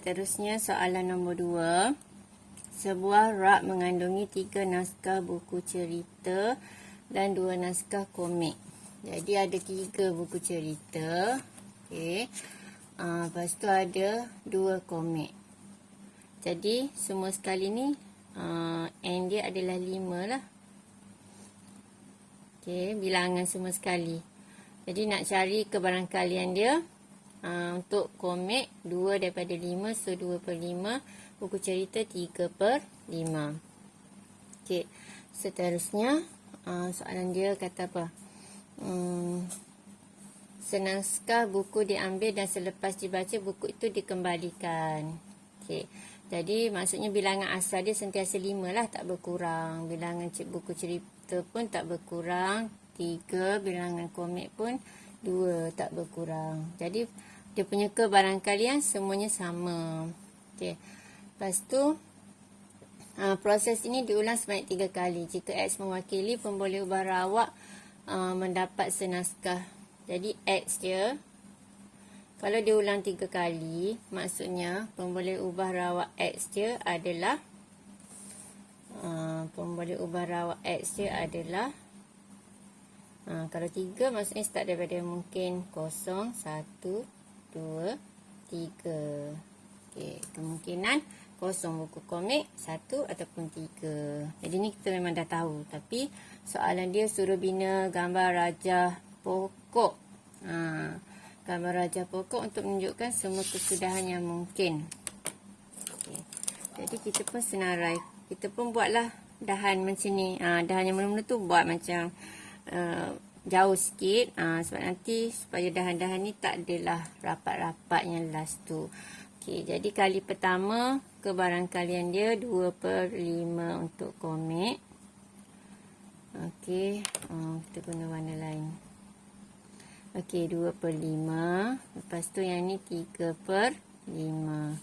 seterusnya soalan nombor 2. Sebuah rak mengandungi 3 naskah buku cerita dan 2 naskah komik. Jadi ada 3 buku cerita. Okey. Lepas tu ada 2 komik. Jadi semua sekali ni N dia adalah 5 lah. Okey, bilangan semua sekali. Jadi nak cari kebarangkalian dia. Untuk komik 2 daripada 5, so 2 per 5. Buku cerita 3 per 5. Okey, seterusnya soalan dia kata apa? Senaskah buku diambil dan selepas dibaca buku itu dikembalikan. Okey, jadi maksudnya bilangan asal dia sentiasa 5 lah, tak berkurang. Bilangan buku cerita pun tak berkurang. 3, bilangan komik pun 2, tak berkurang. Jadi dia punya kebarangkalian semuanya sama. Okey. Lepas tu proses ini diulang sebanyak 3 kali. Jika X mewakili pemboleh ubah rawak mendapat senaskah. Jadi X dia kalau diulang 3 kali, maksudnya pemboleh ubah rawak X dia adalah pemboleh ubah rawak X dia adalah kalau 3 maksudnya start daripada mungkin 0, 1, 2, 3. Okey, kemungkinan 0 buku komik, 1 ataupun 3. Jadi ni kita memang dah tahu. Tapi soalan dia suruh bina gambar rajah pokok. Gambar rajah pokok untuk menunjukkan semua kesudahan yang mungkin. Okay. Jadi kita pun senarai. Kita pun buatlah dahan macam ni. Dahan yang mula-mula tu buat macam jauh sikit. Sebab nanti supaya dahan-dahan ni tak adalah rapat-rapat yang last tu. Okay, jadi kali pertama kebarangkalian dia 2 per 5 untuk komik. Okey, kita guna warna lain. Okey, 2 per 5. Lepas tu yang ni 3 per 5.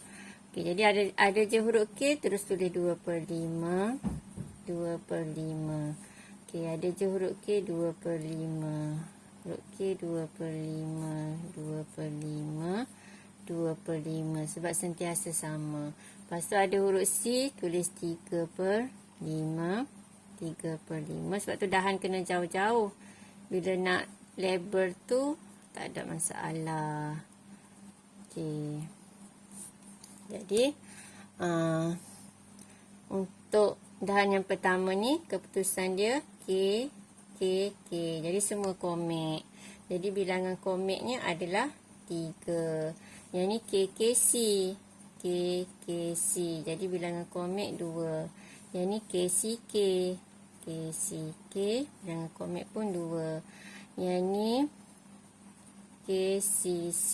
Okey, jadi ada je huruf K, terus tulis 2 per 5. 2 per 5. Okey, ada je huruf K 2 per 5. Huruf K 2 per 5. 2 per 5. 2 per 5. Sebab sentiasa sama. Lepas tu ada huruf C, tulis 3 per 5. 3 per 5. Sebab tu dahan kena jauh-jauh. Bila nak label tu, tak ada masalah. Okey. Jadi, untuk dahan yang pertama ni, keputusan dia K, K, K. Jadi semua komik. Jadi bilangan komiknya adalah 3. Yang ni K, K, C. K, K, C. Jadi bilangan komik 2. Yang ni K, C, K. K, C, K. Bilangan komik pun 2. Yang ni K, C, C.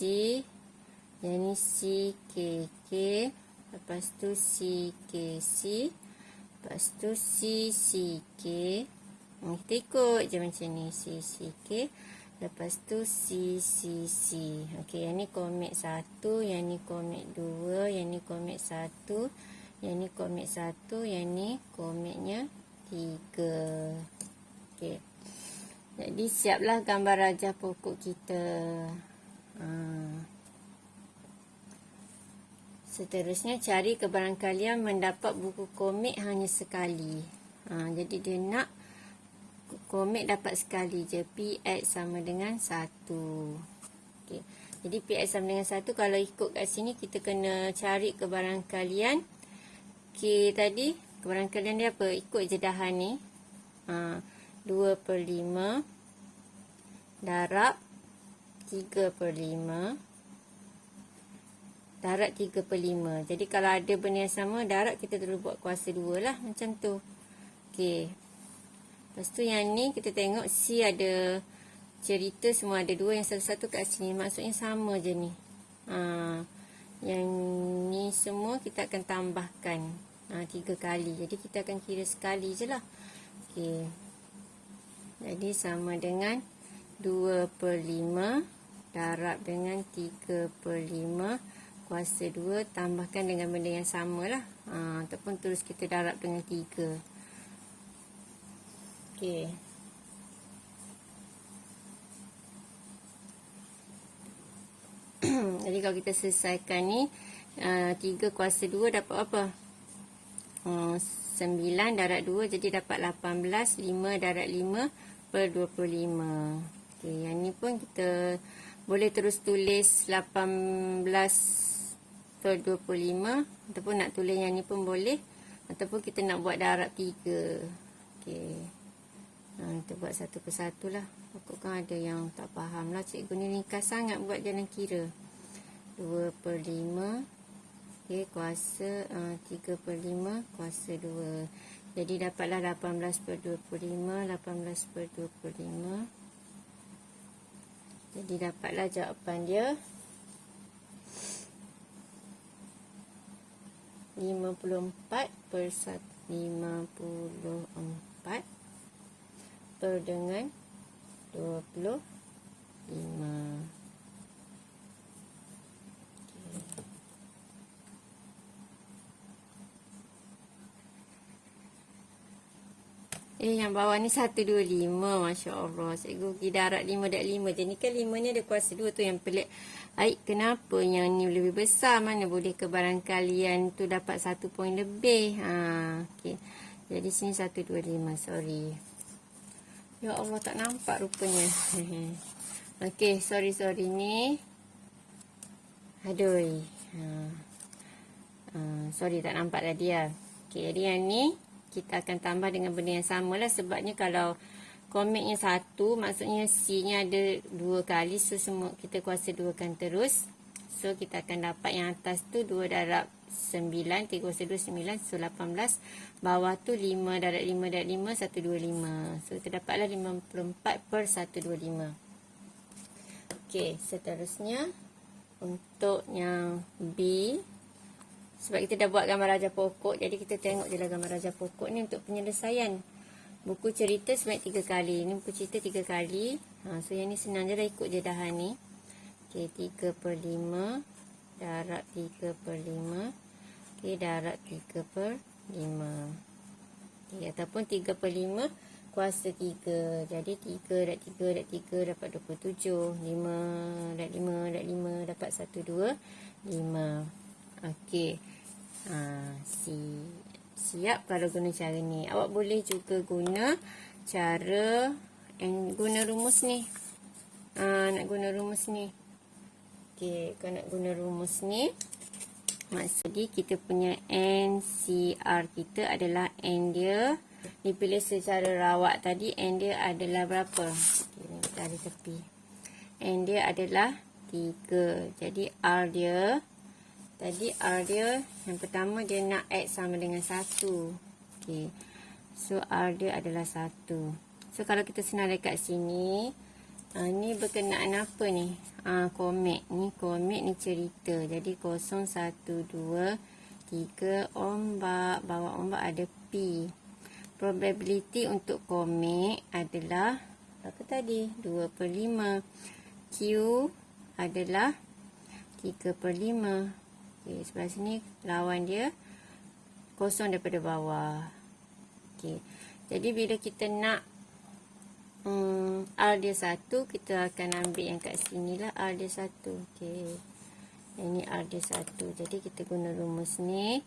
Yang ni C, K, K. Lepas tu C, K, C. Lepas tu C, C, K. Kita ikut je macam ni. C, C, K. Lepas tu C, C, C. Okey, yang ni komik 1. Yang ni komik 2. Yang ni komik 1. Yang ni komik 1. Yang ni komiknya 3. Okey. Jadi siaplah gambar rajah pokok kita. Seterusnya cari kebarangkalian mendapat buku komik hanya sekali. Jadi dia nak komik dapat sekali je. PX sama dengan 1. Okay. Jadi PX sama dengan 1. Kalau ikut kat sini kita kena cari kebarangkalian K tadi. Kebarangkalian dia apa? Ikut je dahan ni. 2 per 5. Darab 3 per 5. Darab 3 per 5. Jadi kalau ada benda yang sama, darab kita terus buat kuasa 2 lah. Macam tu. Okey. Lepas tu yang ni kita tengok C ada cerita semua ada 2. Yang satu-satu kat sini. Maksudnya sama je ni. Yang ni semua kita akan tambahkan 3 kali. Jadi kita akan kira sekali je lah. Okey. Jadi sama dengan 2 per 5. Darab dengan 3 per 5. Kuasa 2 tambahkan dengan benda yang sama lah. Ataupun terus kita darab dengan 3. Okey. Jadi kalau kita selesaikan ni, 3 kuasa 2 dapat apa? 9 darab 2, jadi dapat 18. 5 darab 5 per 25. Okey, yang ni pun kita boleh terus tulis 18 per 25, ataupun nak tulis yang ni pun boleh, ataupun kita nak buat darab 3. Okey, kita buat satu persatu lah. Aku kan ada yang tak faham lah, cikgu ni ringkas sangat buat jalan kira. 2 per 5, okey, kuasa 3 per 5 kuasa 2. Jadi dapatlah 18 per 25, 18 per 25. Jadi dapatlah jawapan dia 54 per 54 per dengan 25. Yang bawah ni 125. Masya Allah. Cikgu pergi darab 5 darab 5. Jadi kan 5 ni ada kuasa 2 tu yang pelik. Aik, kenapa yang ni lebih besar? Mana boleh ke barangkalian tu dapat 1 poin lebih. Okay. Jadi sini 125. Sorry. Ya Allah, tak nampak rupanya. Okay, sorry ni. Aduh. Sorry, tak nampak tadi lah. Okay, jadi yang ni kita akan tambah dengan benda yang sama lah. Sebabnya kalau komiknya 1, maksudnya C-nya ada 2 kali. So, semua kita kuasa 2 kan terus. So, kita akan dapat yang atas tu 2 darab 9. 3 kuasa 2, 9. So, 18. Bawah tu 5 darab 5 darab 5, 125. So, kita dapatlah 54 per 125. Okey, seterusnya untuk yang B. Sebab kita dah buat gambar rajah pokok, jadi kita tengok je lah gambar rajah pokok ni untuk penyelesaian. Buku cerita sebanyak 3 kali. Ni buku cerita 3 kali. So yang ni senang je lah, ikut je dah ni. Okey, 3 per 5 darab 3 per 5. Okey, darab 3 per 5. Okey, ataupun 3 per 5 kuasa 3. Jadi 3 darab 3 darab 3 dapat 27. 5 darab 5 darab 5 dapat 125. Okey. Siap kalau guna cara ni. Awak boleh juga guna cara guna rumus ni. Nak guna rumus ni. Okey, kalau nak guna rumus ni, maksudnya kita punya NCR kita adalah N dia dipilih secara rawak tadi. N dia adalah berapa? Okey, ni kita ada tepi. N dia adalah 3. Jadi R dia, tadi R dia yang pertama dia nak X sama dengan 1. Okey. So R dia adalah 1. So kalau kita senang dekat sini, ni berkenaan apa ni? Komik. Ni komik, ni cerita. Jadi 0, 1, 2, 3 ombak. Bawah ombak ada P. Probability untuk komik adalah apa tadi? 2 per 5. Q adalah 3 per 5. Okey, sebelah sini lawan dia kosong daripada bawah. Okey. Jadi bila kita nak R dia 1, kita akan ambil yang kat sini lah R dia 1. Okey. Ini R dia 1. Jadi kita guna rumus ni.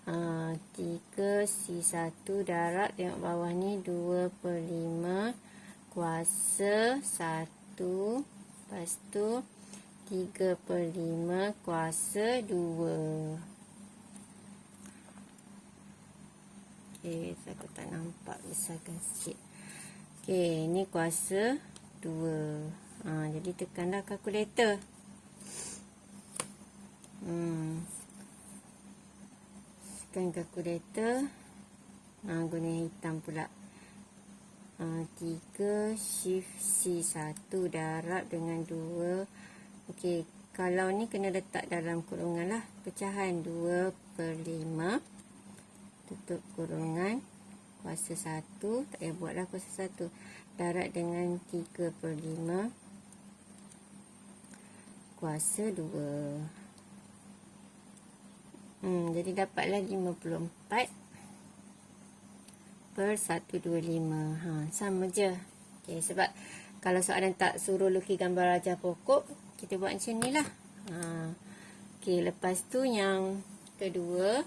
3C1 darab, tengok bawah ni 2 per 5 kuasa 1. Lepas tu 3 per 5 kuasa 2. Okey, aku tak nampak, besarkan sikit. Okey, ni kuasa 2. Jadi tekanlah kalkulator. Tekan kalkulator. Guna hitam pula. 3 shift C1 darab dengan 2. Okey, kalau ni kena letak dalam kurungan lah. Pecahan 2 per 5. Tutup kurungan. Kuasa 1. Tak payah buatlah kuasa 1. Darab dengan 3 per 5. Kuasa 2. Jadi dapatlah 54 per 125. Sama je. Okey, sebab kalau soalan tak suruh lukis gambar rajah pokok, kita buat macam ni lah. Okey, lepas tu yang kedua,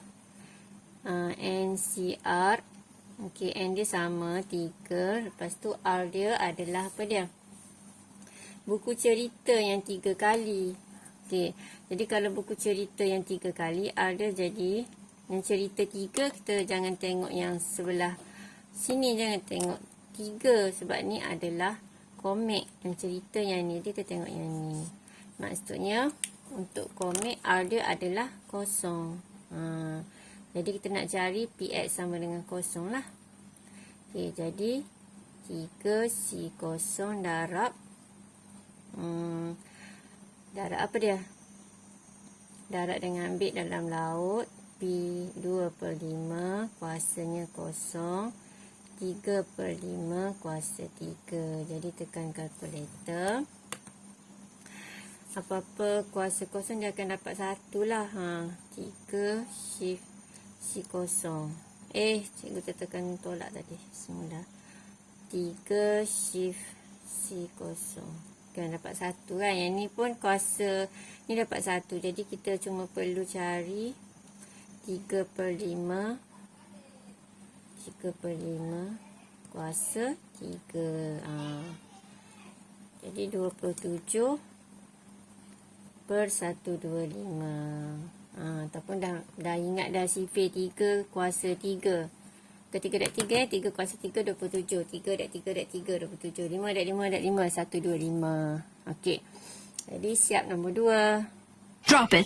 NCR. Okey, N dia sama 3. Lepas tu R dia adalah apa dia? Buku cerita yang 3 kali. Okey, jadi kalau buku cerita yang 3 kali, R dia jadi yang cerita 3, kita jangan tengok yang sebelah sini, jangan tengok 3 sebab ni adalah komik. Yang cerita yang ni, kita tengok yang ni. Maksudnya untuk komik R dia adalah kosong. Jadi kita nak cari PX sama dengan kosong lah. Okey, jadi 3C0 darab darab apa dia? Darab dengan ambil dalam laut. P2/5 kuasanya kosong. 3/5 kuasa 3. Jadi tekan kalkulator. Apa-apa kuasa kosong dia akan dapat 1 lah. 3 shift C0. Cikgu tekan tolak tadi. Semula. 3 shift C0. Kan dapat 1 kan. Yang ni pun kuasa ni dapat 1. Jadi kita cuma perlu cari 3/5 kuasa 3. Jadi 27/125. Ataupun dah ingat dah sifir 3 kuasa 3. Ke 3/3 3 kuasa 3 27. 3/3/3 27. 5/5/5 125. Okey. Jadi siap nombor 2. Drop it.